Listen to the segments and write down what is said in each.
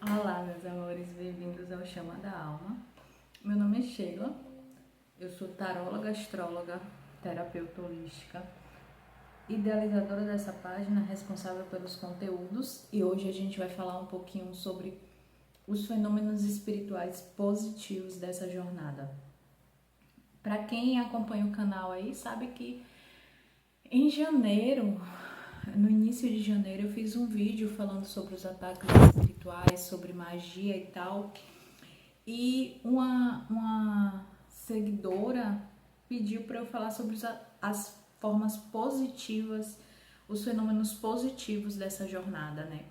Olá, meus amores, bem-vindos ao Chama da Alma. Meu nome é Sheila, eu sou taróloga, astróloga, terapeuta holística, idealizadora dessa página, responsável pelos conteúdos, e hoje a gente vai falar um pouquinho sobre os fenômenos espirituais positivos dessa jornada. Para quem acompanha o canal aí, sabe que em janeiro, no início de janeiro, eu fiz um vídeo falando sobre os ataques espirituais, sobre magia e tal. E uma seguidora pediu para eu falar sobre as formas positivas, os fenômenos positivos dessa jornada, né?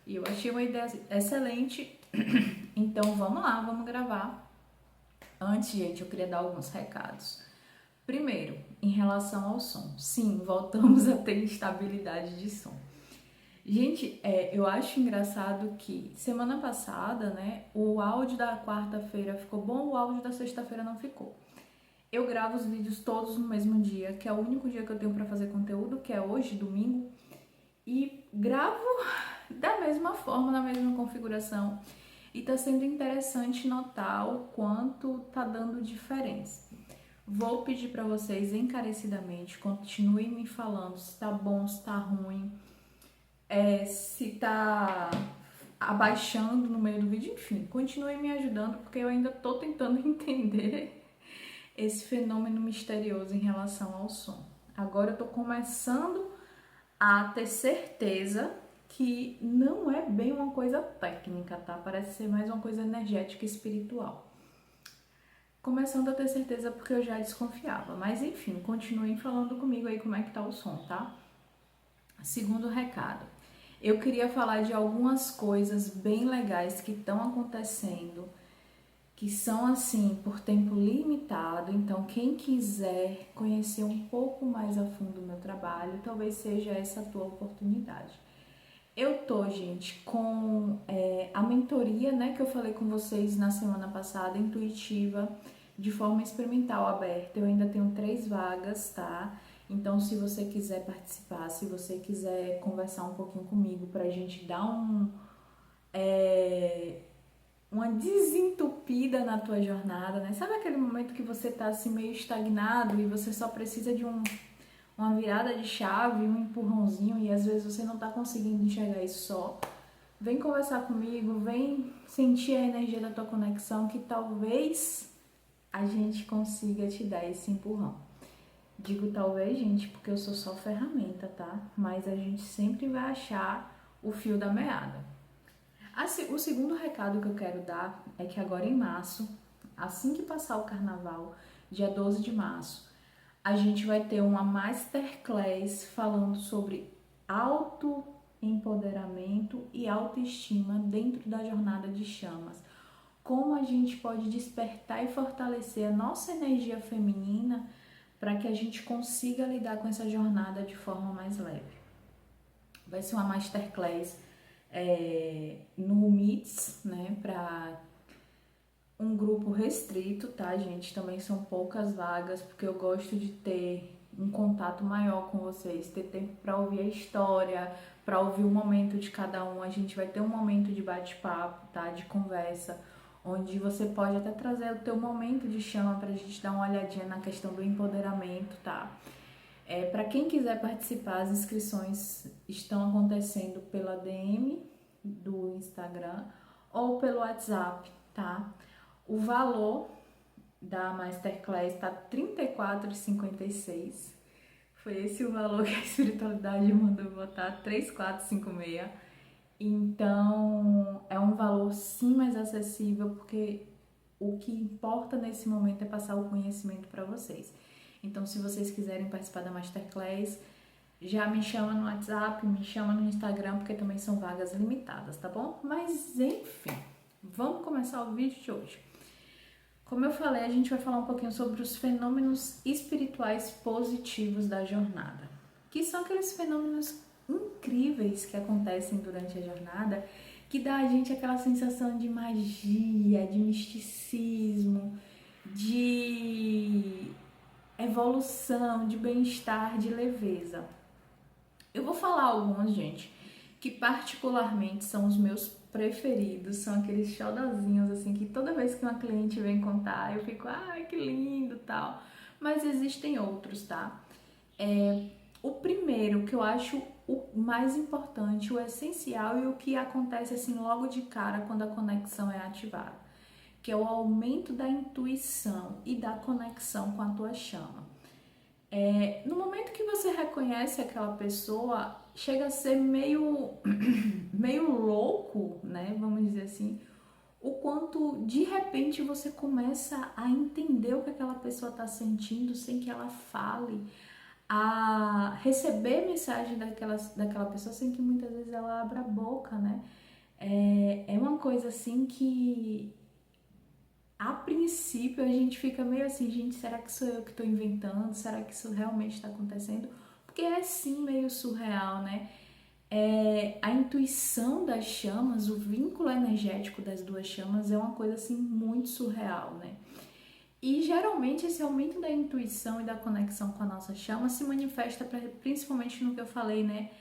E eu achei uma ideia excelente, então vamos lá, vamos gravar. Antes, gente, eu queria dar alguns recados. Primeiro, em relação ao som. Sim, voltamos a ter instabilidade de som. Gente, eu acho engraçado que semana passada, né, o áudio da quarta-feira ficou bom, o áudio da sexta-feira não ficou. Eu gravo os vídeos todos no mesmo dia, que é o único dia que eu tenho pra fazer conteúdo, que é hoje, domingo, e gravo da mesma forma, na mesma configuração. E tá sendo interessante notar o quanto tá dando diferença. Vou pedir pra vocês encarecidamente, continuem me falando se tá bom, se tá ruim, se tá abaixando no meio do vídeo, enfim, continue me ajudando porque eu ainda tô tentando entender esse fenômeno misterioso em relação ao som. Agora eu tô começando a ter certeza que não é bem uma coisa técnica, tá? Parece ser mais uma coisa energética e espiritual. Começando a ter certeza porque eu já desconfiava, mas enfim, continuem falando comigo aí como é que tá o som, tá? Segundo recado, eu queria falar de algumas coisas bem legais que estão acontecendo, que são assim por tempo limitado. Então, quem quiser conhecer um pouco mais a fundo o meu trabalho, talvez seja essa a tua oportunidade. Eu tô, gente, com a mentoria, né, que eu falei com vocês na semana passada, intuitiva, de forma experimental aberta. Eu ainda tenho 3 vagas, tá? Então, se você quiser participar, se você quiser conversar um pouquinho comigo pra gente dar uma desentupida na tua jornada, né? Sabe aquele momento que você tá assim meio estagnado e você só precisa de uma virada de chave, um empurrãozinho e às vezes você não tá conseguindo enxergar isso só? Vem conversar comigo, vem sentir a energia da tua conexão que talvez a gente consiga te dar esse empurrão. Digo talvez, gente, porque eu sou só ferramenta, tá? Mas a gente sempre vai achar o fio da meada. O segundo recado que eu quero dar é que agora em março, assim que passar o carnaval, dia 12 de março, a gente vai ter uma masterclass falando sobre autoempoderamento e autoestima dentro da jornada de chamas. Como a gente pode despertar e fortalecer a nossa energia feminina para que a gente consiga lidar com essa jornada de forma mais leve. Vai ser uma masterclass no Meets, né, para um grupo restrito, tá, gente? Também são poucas vagas, porque eu gosto de ter um contato maior com vocês, ter tempo para ouvir a história, para ouvir o momento de cada um. A gente vai ter um momento de bate-papo, tá, de conversa, onde você pode até trazer o teu momento de chama pra gente dar uma olhadinha na questão do empoderamento, tá? Para quem quiser participar, as inscrições estão acontecendo pela DM do Instagram ou pelo WhatsApp, tá? O valor da Masterclass está R$ 34,56. Foi esse o valor que a espiritualidade mandou botar, 3456. Então, é um valor sim mais acessível, porque o que importa nesse momento é passar o conhecimento para vocês. Então, se vocês quiserem participar da Masterclass, já me chama no WhatsApp, me chama no Instagram, porque também são vagas limitadas, tá bom? Mas, enfim, vamos começar o vídeo de hoje. Como eu falei, a gente vai falar um pouquinho sobre os fenômenos espirituais positivos da jornada, que são aqueles fenômenos incríveis que acontecem durante a jornada, que dá a gente aquela sensação de magia, de misticismo, de evolução, de bem-estar, de leveza. Eu vou falar alguns, gente, que particularmente são os meus preferidos são aqueles xodozinhos, assim, que toda vez que uma cliente vem contar, eu fico, ai, que lindo, tal. Mas existem outros, tá? O primeiro, que eu acho o mais importante, o essencial e o que acontece, assim, logo de cara quando a conexão é ativada, que é o aumento da intuição e da conexão com a tua chama. No momento que você reconhece aquela pessoa, chega a ser meio, meio louco, né? Vamos dizer assim, o quanto de repente você começa a entender o que aquela pessoa está sentindo sem que ela fale, a receber mensagem daquela pessoa sem que muitas vezes ela abra a boca, né? É uma coisa assim que a princípio a gente fica meio assim, gente, será que sou eu que estou inventando? Será que isso realmente está acontecendo? Porque é sim meio surreal, né? A intuição das chamas, o vínculo energético das duas chamas é uma coisa assim muito surreal, né? E geralmente esse aumento da intuição e da conexão com a nossa chama se manifesta principalmente no que eu falei, né?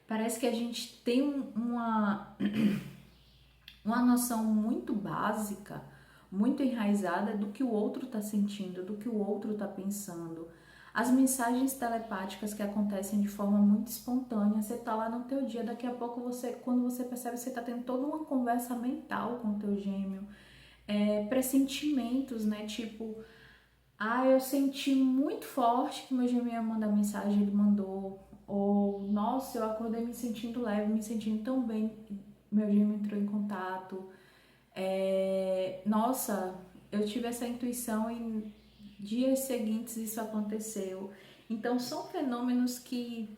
Parece que a gente tem uma noção muito básica, muito enraizada do que o outro está sentindo, do que o outro está pensando. As mensagens telepáticas que acontecem de forma muito espontânea, você tá lá no teu dia, daqui a pouco quando você percebe, você tá tendo toda uma conversa mental com o teu gêmeo, pressentimentos, né, tipo, eu senti muito forte que meu gêmeo ia mandar mensagem, ele mandou, ou, nossa, eu acordei me sentindo leve, me sentindo tão bem, meu gêmeo entrou em contato, nossa, eu tive essa intuição e dias seguintes isso aconteceu. Então são fenômenos que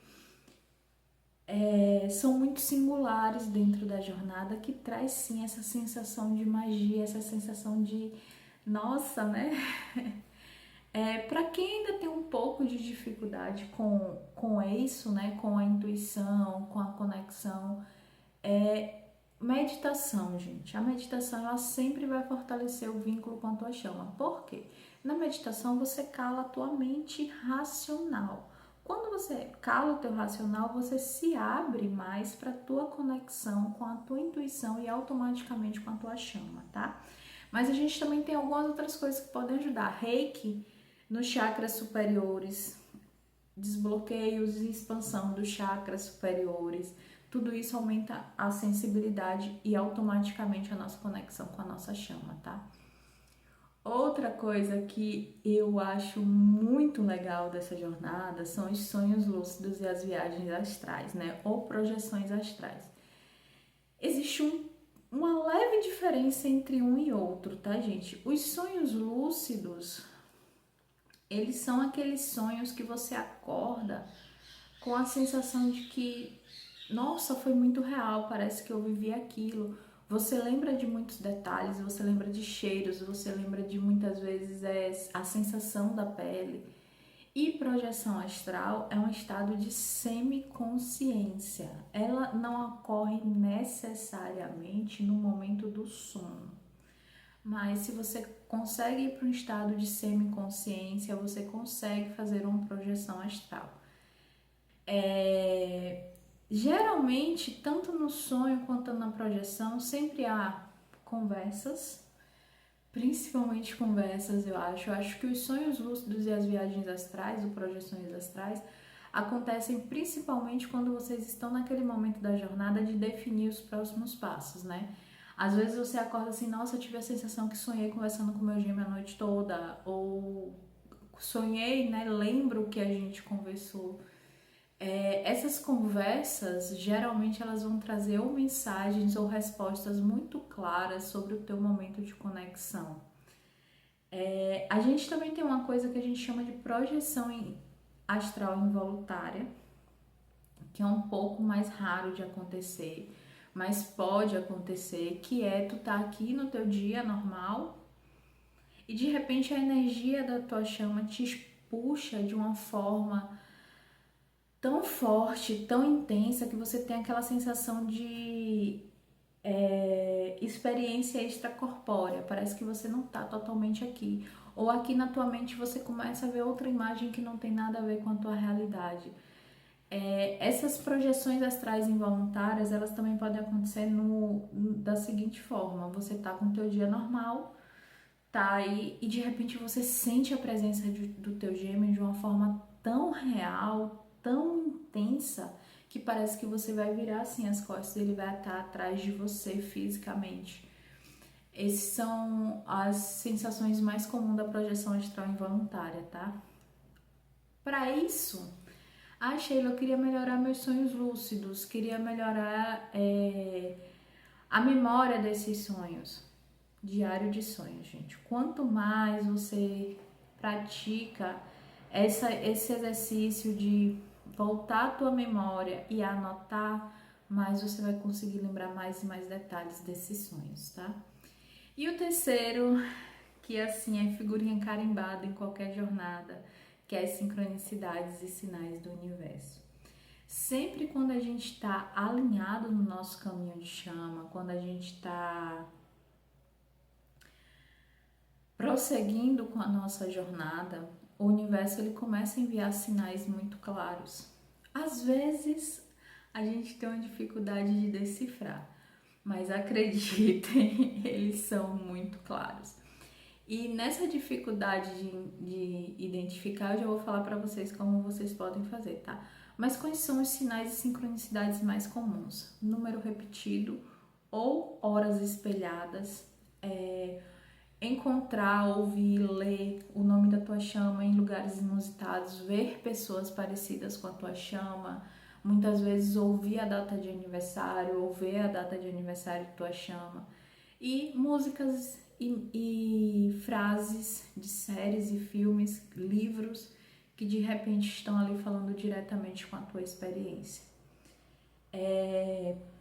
são muito singulares dentro da jornada, que traz sim essa sensação de magia, essa sensação de nossa, né? Para quem ainda tem um pouco de dificuldade com isso, né? Com a intuição, com a conexão, meditação, gente. A meditação ela sempre vai fortalecer o vínculo com a tua chama. Por quê? Na meditação você cala a tua mente racional. Quando você cala o teu racional, você se abre mais para a tua conexão com a tua intuição e automaticamente com a tua chama, tá? Mas a gente também tem algumas outras coisas que podem ajudar. Reiki nos chakras superiores, desbloqueios e expansão dos chakras superiores. Tudo isso aumenta a sensibilidade e automaticamente a nossa conexão com a nossa chama, tá? Outra coisa que eu acho muito legal dessa jornada são os sonhos lúcidos e as viagens astrais, né? Ou projeções astrais. Existe uma leve diferença entre um e outro, tá, gente? Os sonhos lúcidos, eles são aqueles sonhos que você acorda com a sensação de que, nossa, foi muito real, parece que eu vivi aquilo. Você lembra de muitos detalhes, você lembra de cheiros, você lembra de muitas vezes a sensação da pele. E projeção astral é um estado de semiconsciência. Ela não ocorre necessariamente no momento do sono. Mas se você consegue ir para um estado de semiconsciência, você consegue fazer uma projeção astral. Geralmente, tanto no sonho quanto na projeção, sempre há conversas, principalmente conversas, eu acho. Eu acho que os sonhos lúcidos e as viagens astrais, ou projeções astrais, acontecem principalmente quando vocês estão naquele momento da jornada de definir os próximos passos, né? Às vezes você acorda assim, nossa, eu tive a sensação que sonhei conversando com meu gêmeo a noite toda, ou sonhei, né, lembro que a gente conversou. Essas conversas, geralmente elas vão trazer ou mensagens ou respostas muito claras sobre o teu momento de conexão. A gente também tem uma coisa que a gente chama de projeção astral involuntária, que é um pouco mais raro de acontecer, mas pode acontecer, que é tu tá aqui no teu dia normal e de repente a energia da tua chama te puxa de uma forma tão forte, tão intensa, que você tem aquela sensação de experiência extracorpórea, parece que você não está totalmente aqui. Ou aqui na tua mente você começa a ver outra imagem que não tem nada a ver com a tua realidade. Essas projeções astrais involuntárias, elas também podem acontecer da seguinte forma: você tá com o teu dia normal, tá aí, e de repente você sente a presença do teu gêmeo de uma forma tão real, tão intensa, que parece que você vai virar assim as costas e ele vai estar atrás de você fisicamente. Essas são as sensações mais comuns da projeção astral involuntária, tá? Para isso, Sheila, eu queria melhorar meus sonhos lúcidos, queria melhorar a memória desses sonhos. Diário de sonhos, gente. Quanto mais você pratica esse exercício de voltar à tua memória e anotar, mais você vai conseguir lembrar mais e mais detalhes desses sonhos, tá? E o terceiro, que assim é figurinha carimbada em qualquer jornada, que é as sincronicidades e sinais do universo. Sempre quando a gente está alinhado no nosso caminho de chama, quando a gente está prosseguindo com a nossa jornada, o universo ele começa a enviar sinais muito claros. Às vezes a gente tem uma dificuldade de decifrar, mas acreditem, eles são muito claros. E nessa dificuldade de identificar, eu já vou falar para vocês como vocês podem fazer, tá? Mas quais são os sinais e sincronicidades mais comuns? Número repetido ou horas espelhadas, encontrar, ouvir, ler o nome da tua chama em lugares inusitados, ver pessoas parecidas com a tua chama, muitas vezes ouvir a data de aniversário ou ver a data de aniversário da tua chama, e músicas e frases de séries e filmes, livros que de repente estão ali falando diretamente com a tua experiência.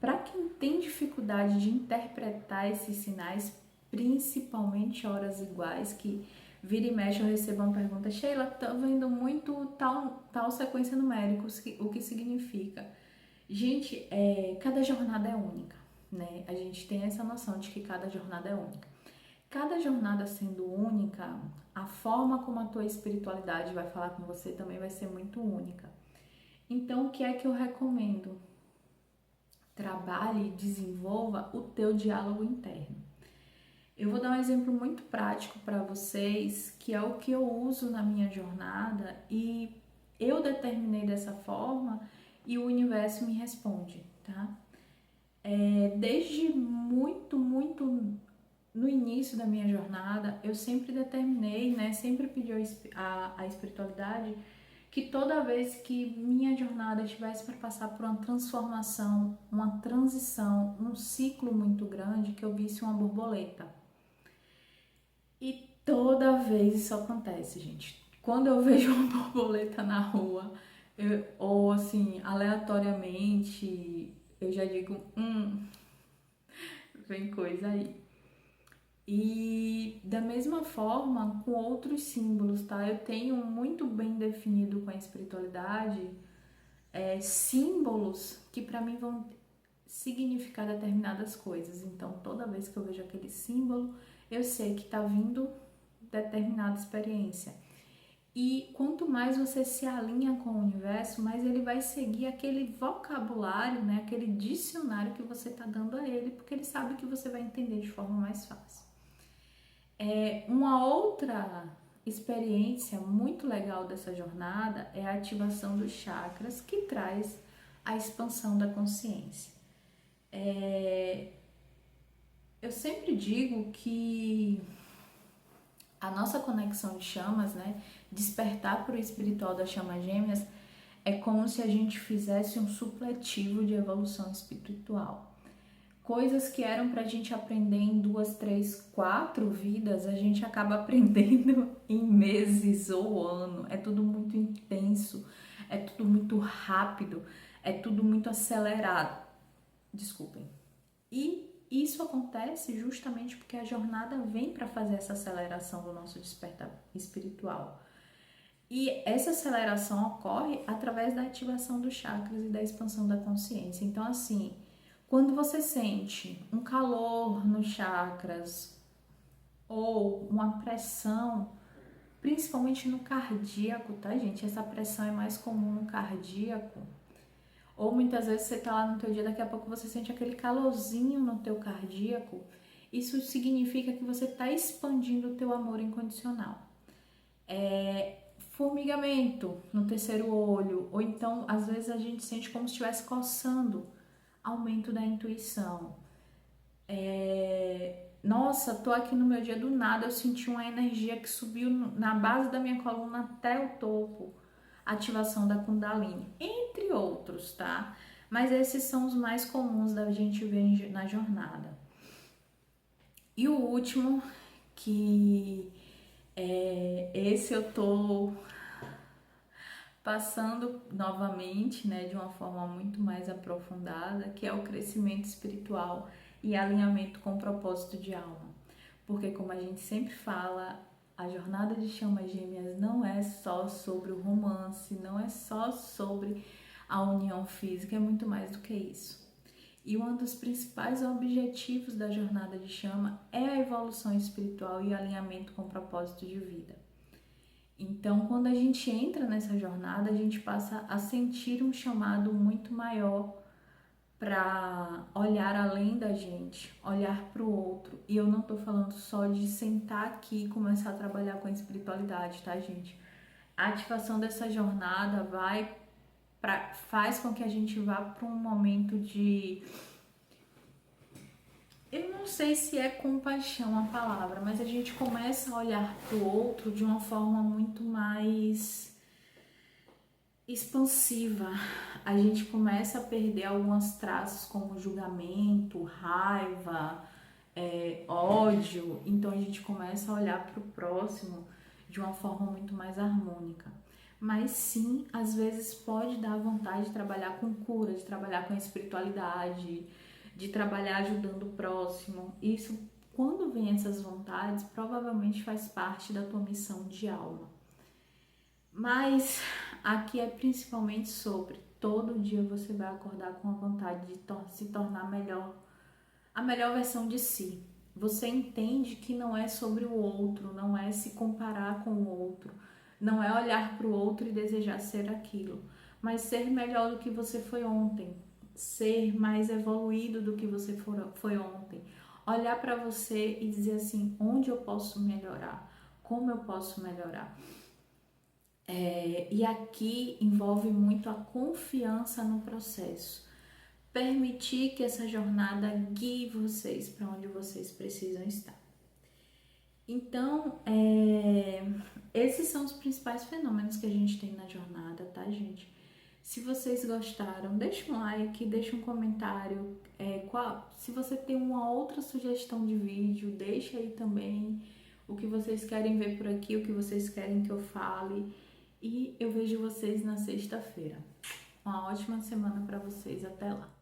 Para quem tem dificuldade de interpretar esses sinais, principalmente horas iguais, que vira e mexe eu recebo uma pergunta: Sheila, tô vendo muito tal sequência numérica, o que significa? Gente, cada jornada é única, né? A gente tem essa noção de que cada jornada é única. Cada jornada sendo única, a forma como a tua espiritualidade vai falar com você também vai ser muito única. Então, o que é que eu recomendo? Trabalhe e desenvolva o teu diálogo interno. Eu vou dar um exemplo muito prático para vocês, que é o que eu uso na minha jornada e eu determinei dessa forma e o universo me responde, tá? Desde muito no início da minha jornada, eu sempre determinei, né? Sempre pedi a espiritualidade que toda vez que minha jornada tivesse para passar por uma transformação, uma transição, um ciclo muito grande, que eu visse uma borboleta. E toda vez isso acontece, gente. Quando eu vejo uma borboleta na rua, ou assim, aleatoriamente, eu já digo, vem coisa aí. E da mesma forma, com outros símbolos, tá? Eu tenho muito bem definido com a espiritualidade símbolos que para mim vão significar determinadas coisas. Então, toda vez que eu vejo aquele símbolo, eu sei que está vindo determinada experiência. E quanto mais você se alinha com o universo, mais ele vai seguir aquele vocabulário, né? Aquele dicionário que você está dando a ele, porque ele sabe que você vai entender de forma mais fácil. Uma outra experiência muito legal dessa jornada é a ativação dos chakras, que traz a expansão da consciência. Eu sempre digo que a nossa conexão de chamas, né, despertar para o espiritual das chamas gêmeas, é como se a gente fizesse um supletivo de evolução espiritual. Coisas que eram pra gente aprender em 2, 3, 4 vidas, a gente acaba aprendendo em meses ou ano. É tudo muito intenso, é tudo muito rápido, é tudo muito acelerado. Desculpem. E isso acontece justamente porque a jornada vem para fazer essa aceleração do nosso despertar espiritual. E essa aceleração ocorre através da ativação dos chakras e da expansão da consciência. Então, assim, quando você sente um calor nos chakras ou uma pressão, principalmente no cardíaco, tá, gente? Essa pressão é mais comum no cardíaco. Ou muitas vezes você tá lá no teu dia, daqui a pouco você sente aquele calorzinho no teu cardíaco. Isso significa que você está expandindo o teu amor incondicional. Formigamento no terceiro olho, ou então às vezes a gente sente como se estivesse coçando, aumento da intuição. Nossa, tô aqui no meu dia do nada, eu senti uma energia que subiu na base da minha coluna até o topo, ativação da Kundalini, entre outros, tá? Mas esses são os mais comuns da gente ver na jornada. E o último, que esse eu tô passando novamente, né, de uma forma muito mais aprofundada, que é o crescimento espiritual e alinhamento com o propósito de alma. Porque como a gente sempre fala, a jornada de chamas gêmeas não é só sobre o romance, não é só sobre a união física, é muito mais do que isso. E um dos principais objetivos da jornada de chama é a evolução espiritual e alinhamento com o propósito de vida. Então, quando a gente entra nessa jornada, a gente passa a sentir um chamado muito maior para olhar além da gente, olhar para o outro. E eu não tô falando só de sentar aqui e começar a trabalhar com a espiritualidade, tá, gente? A ativação dessa jornada faz com que a gente vá para um momento de... Eu não sei se é compaixão a palavra, mas a gente começa a olhar para o outro de uma forma muito mais expansiva. A gente começa a perder alguns traços como julgamento, raiva, ódio. Então a gente começa a olhar para o próximo de uma forma muito mais harmônica. Mas sim, às vezes pode dar vontade de trabalhar com cura, de trabalhar com a espiritualidade, de trabalhar ajudando o próximo. Isso, quando vem essas vontades, provavelmente faz parte da tua missão de alma. Mas aqui é principalmente sobre todo dia você vai acordar com a vontade de se tornar melhor, a melhor versão de si. Você entende que não é sobre o outro, não é se comparar com o outro, não é olhar para o outro e desejar ser aquilo, mas ser melhor do que você foi ontem, ser mais evoluído do que você foi ontem. Olhar para você e dizer assim, onde eu posso melhorar, como eu posso melhorar. E aqui envolve muito a confiança no processo. Permitir que essa jornada guie vocês para onde vocês precisam estar. Então, esses são os principais fenômenos que a gente tem na jornada, tá, gente? Se vocês gostaram, deixa um like, deixa um comentário. Se você tem uma outra sugestão de vídeo, deixa aí também o que vocês querem ver por aqui, o que vocês querem que eu fale. E eu vejo vocês na sexta-feira. Uma ótima semana para vocês. Até lá.